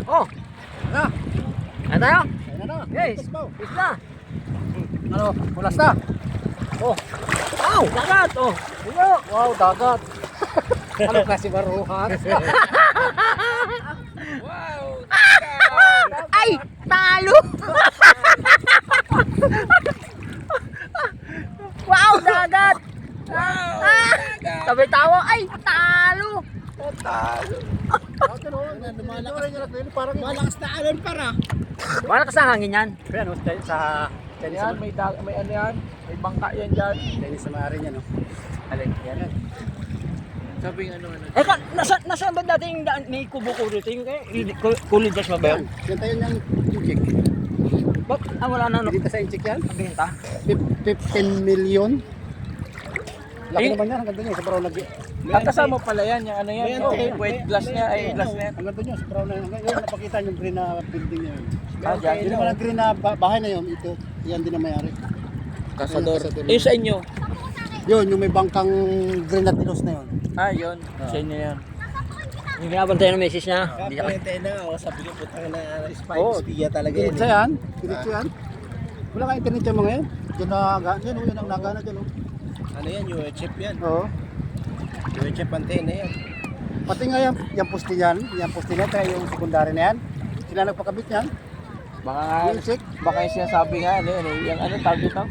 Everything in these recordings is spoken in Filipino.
Oh, Na, ano tayo? ayun na. Yes, is na. Ano, pulas na. Oh, wow, dagat. Oh, ito. Wow, dagat. Ano kasi maruhan? Wow! Ay, talo. Wow, dagat. Wow! Sabi tawa, ay, talo. Parang malakas na alon para. Malakas na hangin yan. Ayan, sa Chinese Yan, may ano yan, may bangka yan dyan. Chinese sa maaari niya, no? Alin, yan. Sabi ng ano. Eh, nasaan ba dati yung may kubo-kubo dito? Yung kulid dash ba yun? Yan tayo niyang inchik. Ba't? Ah, wala na, no? Dito sa inchik yan. Benta? 15 million. Laki Eh, naman yan, hanggang doon yun. Sa brown na... Kasama pala yan, yung ano yan. May Oh, wait, glass niya, ay glass niya. Hanggang doon yun, sa brown na yun. Hanggang yun, napakita yung green na building niya yun. Ah, dyan. Yun naman ang green na bahay na yun, ito. Yan din ang mayari. Kasador. Kasador. Eh, sa inyo? Yun, yung may bangkang green na tilos na yun. Ah, yun. Sa inyo yan. yung binabantayan ng misis niya. Hindi ako. na ako, sabi ko putang na Oo. spy talaga yan. Pinitsa yan. Pinitsa yan. Wala ka internet yung mga yan. Diyan na, yan, yun ang nagana dyan. Ano yan, UHF yan. Oo. UHF antena yan. Pati nga yung poste yan, kaya yung sekundary na yan. Sila nagpakabit yan. Baka Yung check. baka yung sinasabi nga, ano yun, yung ano, tawag dito?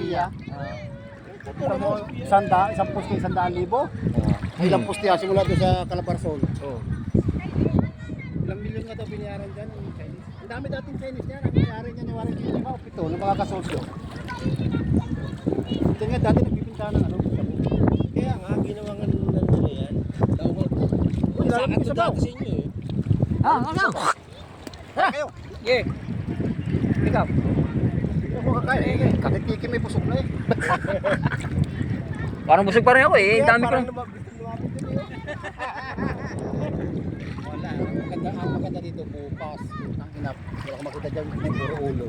Iya. Isang poste, 100,000. Ilang poste yan, simula doon sa Calabarzon. Oo. Ilang milyon nga ito binayaran dyan yung Chinese. Ang dami dating Chinese yan. Ang binayaran niya ni Warren G. 5 o 7 ng mga kasosyo. Ito nga dati nagbibinta ng ano. Kaya nga, ginawa nga nila yan. Tawag ko. Wala Sa lang akin sa to baw. dati sa inyo eh. Ah, ano? Tara kayo. Yeah. Ikaw. Ako kakain. Nagkiki may busog na eh. Parang busog pa rin ako eh. Ang dami ko. Parang lumabit din eh. Wala. Ang maganda dito bukas. Ang inap. Wala ka makita dyan. May puro ulo.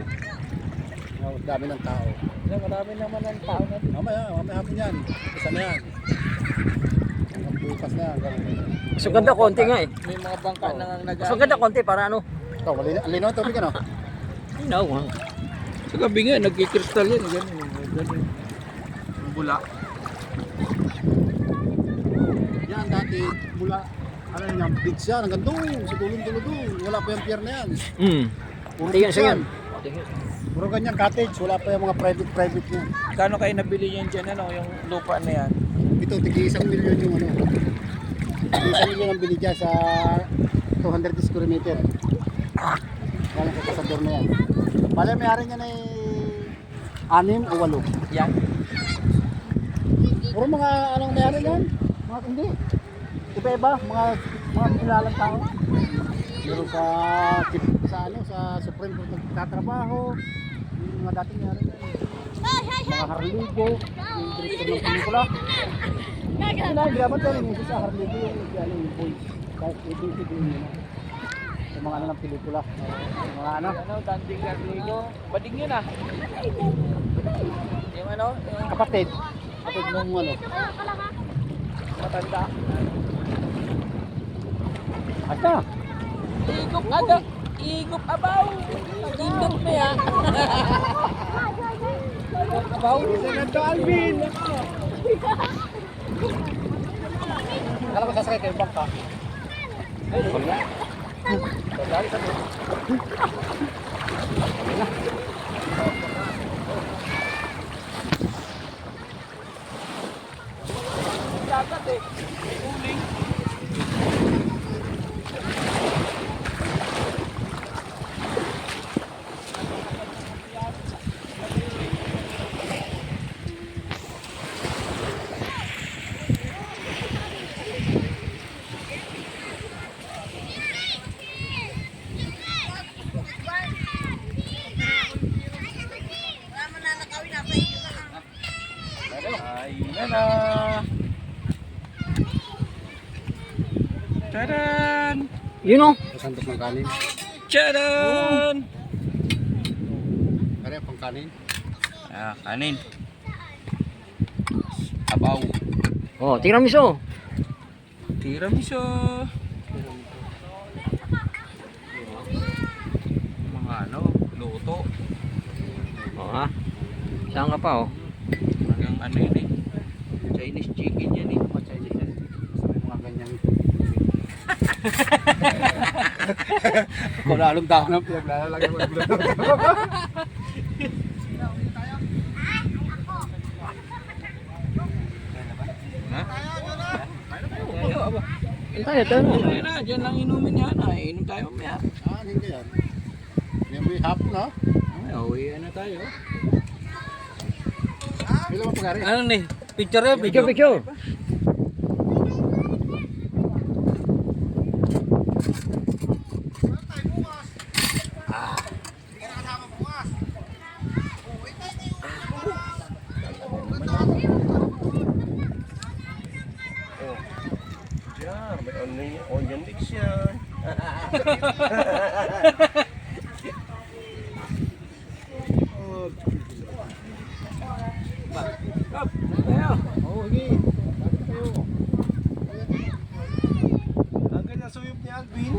Oh, dami ng tao. Marami naman ang tao na. Mamaya hapon yan. Isa na yan. Hanggang bukas na yan. Mas maganda konti nga eh. May mga bangka na nag Mas maganda konti para ano. Ito, lino ito. Bigyan o. No. Sa gabi nga, nagkikristal yan. Ganun. Yung bula. Yan dati mula ano yan, beach yan. Hanggang doon. Sa tulong-tulo doon. Wala pa yung pier na yan. Puro Tingnan beach siya yan. Puro ganyan cottage. Wala pa yung mga private niya. Kano kayo nabili yan dyan, ano, yung lupa na yan? Ito, tigi 1 milyon yung ano. Tigi 1 milyon ang bili dyan sa 200 square meter. Yan ang kasador na yan. Pala may-ari niya na 6 o 8. Yan. Puro mga anong may-ari yan? Mga hindi. Iba-iba, mga kilalang tao. Meron sa Supreme Court nagtatrabaho. Yung mga dating may-ari yan. Mga Harligo, yung director ng pelikula. Ginagamit yan yung isa sa Harligo yung voice. Kahit ibig yun yun. Yung mga ano ng pelikula. Yung mga ano. Ano, Danding Garligo. Bading yun ah. Yung ano, yung Kapatid. Kapatid nung ano. matanda. Asa? Igop aga. Igop abaw. Igop na yan. Abaw. Senato Alvin! Kala ko sasakay kayo bangka. Ay, wala. Dali sa doon. Dagat eh. Uling. Ayun na. Tadan! Yun o. Santos ng kanin. Tadan! Kaya pang kanin. Ah, kanin. Abaw. Oh, tiramisu. Tiramisu. Saan ka pa oh? Hanggang ano yun eh. Chinese chicken yan eh. May mga ganyan. Kung lalong tao na pinaglalagay mo. Tayo, tayo. Ayun na, dyan lang inumin yan. Inom tayo mamaya. Hindi yan. Yan may hapon na. Ay, uwi na tayo. Ilan mo pagkari? Ano ni? Picture yun? Picture, picture. Diyan, may onion mix yan. Oo, sige. Bakit kayo? Ang ganyan suyop ni Alvin.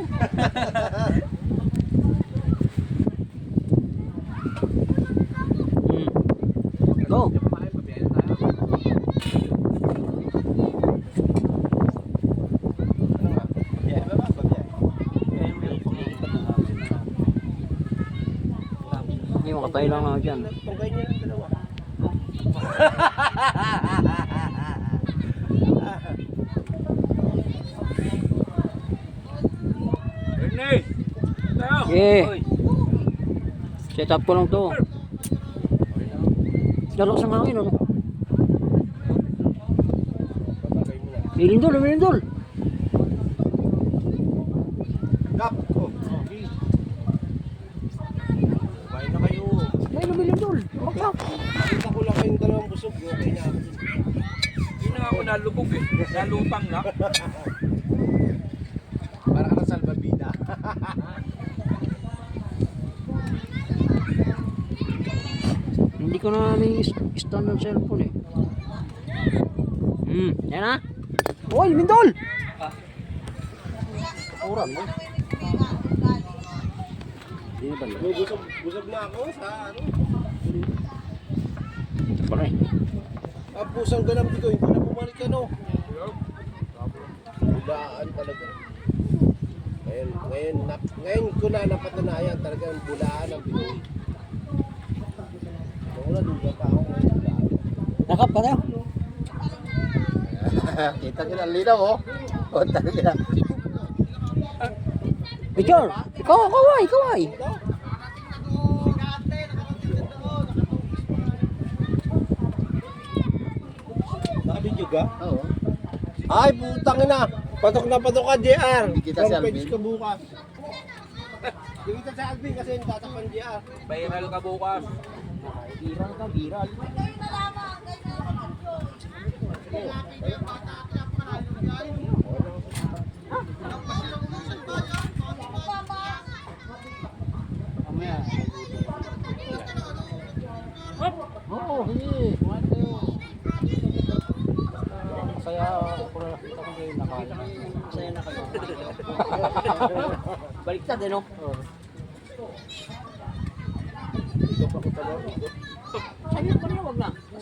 Go. Hindi, makatay lang ako dyan. Tungkay niya ng dalawa. Ernie! Tayo! Okay. Set up ko lang to. Laro sa mga ano? Milindol, milindol. Kap! Oh, okay. Kumain na kayo. Ay, milindol. Makap. Nakita ko lang kayong dalawang busog. Okay na. Hindi na ako nalubog eh. Nalutang na. Para ka na salbabida. Hindi ko na may stand ng cellphone eh. Yan na. Uy, milindol. Uran mo. Hindi ba yun? Busog na ako sa ano. Pare. Ang pusang ganam dito, hindi na bumalik ano. Bulaan talaga. Ngayon ko na napatunayan talagang bulaan ang Pinoy. Wala duga pa ako ngayon bulaan. Nakap pa tayo. Kita kita ang linaw oh. O talaga. Picture. Ikaw, kaway, kaway. Nakabidyo ka? Oo. Ay, putang ina! Patok na patok ka, JR! Hindi kita si Front Alvin. page ka bukas. Hindi kita si Alvin kasi natatakpan JR. Viral ka bukas. Viral ka, viral. Mamaya. Oo, sige. Kumain kayo. Masaya ako na nakita ko kayo nakain. Masaya na kayo. Baliktad eh no? Sabi ko na, wag na.